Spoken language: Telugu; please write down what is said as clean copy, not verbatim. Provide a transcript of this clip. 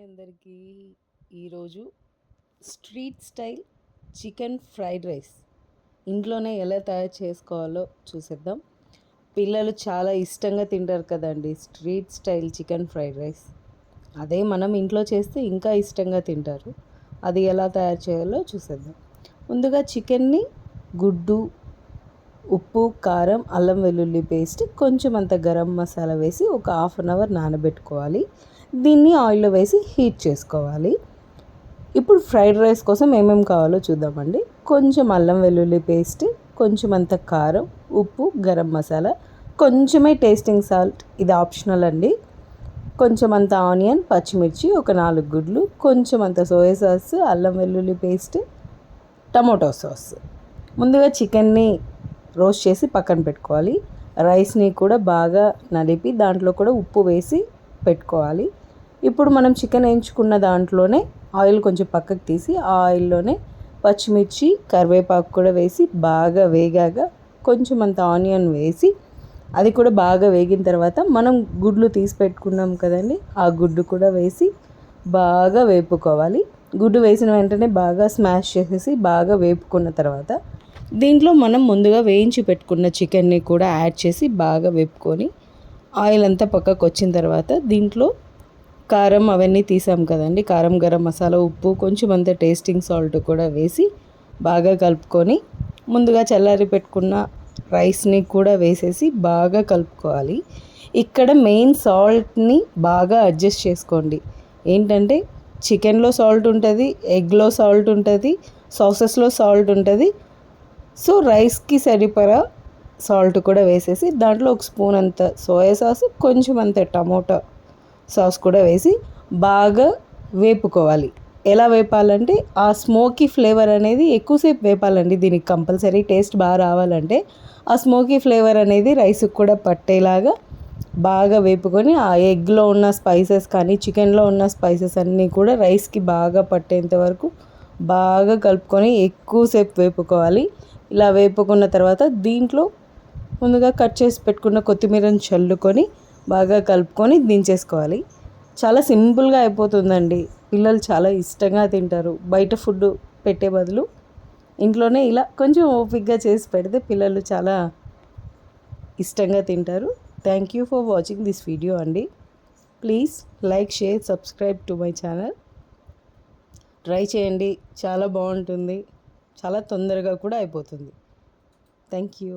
హాయ్ అందరికీ. ఈరోజు street style chicken fried rice ఇంట్లోనే ఎలా తయారు చేసుకోవాలో చూసేద్దాం. పిల్లలు చాలా ఇష్టంగా తింటారు కదండి street style chicken fried rice. అదే మనం ఇంట్లో చేస్తే ఇంకా ఇష్టంగా తింటారు. అది ఎలా తయారు చేయాలో చూసేద్దాం. ముందుగా చికెన్ని గుడ్డు, ఉప్పు, కారం, అల్లం వెల్లుల్లి పేస్ట్, కొంచెం అంత గరం మసాలా వేసి ఒక హాఫ్ అన్ అవర్ నానబెట్టుకోవాలి. దీన్ని ఆయిల్లో వేసి హీట్ చేసుకోవాలి. ఇప్పుడు ఫ్రైడ్ రైస్ కోసం ఏమేమి కావాలో చూద్దామండి. కొంచెం అల్లం వెల్లుల్లి పేస్ట్, కొంచెం అంత కారం, ఉప్పు, గరం మసాలా, కొంచెమే టేస్టింగ్ సాల్ట్, ఇది ఆప్షనల్ అండి. కొంచెం అంత ఆనియన్, పచ్చిమిర్చి, ఒక 4 గుడ్లు, కొంచెం అంత సోయా సాస్, అల్లం వెల్లుల్లి పేస్ట్, టమోటో సాస్. ముందుగా చికెన్ని రోస్ట్ చేసి పక్కన పెట్టుకోవాలి. రైస్ని కూడా బాగా నలిపి దాంట్లో కూడా ఉప్పు వేసి పెట్టుకోవాలి. ఇప్పుడు మనం చికెన్ వేయించుకున్న దాంట్లోనే ఆయిల్ కొంచెం పక్కకు తీసి ఆ ఆయిల్లోనే పచ్చిమిర్చి, కరివేపాకు కూడా వేసి బాగా వేగాక కొంచెం అంత ఆనియన్ వేసి అది కూడా బాగా వేగిన తర్వాత మనం గుడ్లు తీసి పెట్టుకున్నాం కదండి, ఆ గుడ్డు కూడా వేసి బాగా వేపుకోవాలి. గుడ్డు వేసిన వెంటనే బాగా స్మాష్ చేసేసి బాగా వేపుకున్న తర్వాత దీంట్లో మనం ముందుగా వేయించి పెట్టుకున్న చికెన్ని కూడా యాడ్ చేసి బాగా వేపుకొని ఆయిల్ అంతా పక్కకు వచ్చిన తర్వాత దీంట్లో కారం అవన్నీ తీసాం కదండి, కారం, గరం మసాలా, ఉప్పు, కొంచెం అంత టేస్టింగ్ సాల్ట్ కూడా వేసి బాగా కలుపుకొని ముందుగా చల్లారి పెట్టుకున్న రైస్ని కూడా వేసేసి బాగా కలుపుకోవాలి. ఇక్కడ మెయిన్ సాల్ట్ని బాగా అడ్జస్ట్ చేసుకోండి. ఏంటంటే చికెన్లో సాల్ట్ ఉంటుంది, ఎగ్లో సాల్ట్ ఉంటుంది, సాసెస్లో సాల్ట్ ఉంటుంది. సో రైస్కి సరిపడా సాల్ట్ కూడా వేసేసి దాంట్లో ఒక స్పూన్ అంత సోయా సాస్, కొంచెం అంత టమోటా సాస్ కూడా వేసి బాగా వేపుకోవాలి. ఎలా వేపాలంటే ఆ స్మోకీ ఫ్లేవర్ అనేది ఎక్కువసేపు వేపాలండి. దీనికి కంపల్సరీ టేస్ట్ బాగా రావాలంటే ఆ స్మోకీ ఫ్లేవర్ అనేది రైస్కి కూడా పట్టేలాగా బాగా వేపుకొని ఆ ఎగ్లో ఉన్న స్పైసెస్ కానీ చికెన్లో ఉన్న స్పైసెస్ అన్నీ కూడా రైస్కి బాగా పట్టేంత వరకు బాగా కలుపుకొని ఎక్కువసేపు వేపుకోవాలి. ఇలా వేపుకున్న తర్వాత దీంట్లో ముందుగా కట్ చేసి పెట్టుకున్న కొత్తిమీరని చల్లుకొని బాగా కలుపుకొని దించేసుకోవాలి. చాలా సింపుల్గా అయిపోతుందండి. పిల్లలు చాలా ఇష్టంగా తింటారు. బయట ఫుడ్ పెట్టే బదులు ఇంట్లోనే ఇలా కొంచెం ఓపిక్గా చేసి పెడితే పిల్లలు చాలా ఇష్టంగా తింటారు. Thank you for watching this video అండి. Please like, share, subscribe to my channel. Try చేయండి, చాలా బాగుంటుంది, చాలా తొందరగా కూడా అయిపోతుంది. Thank you.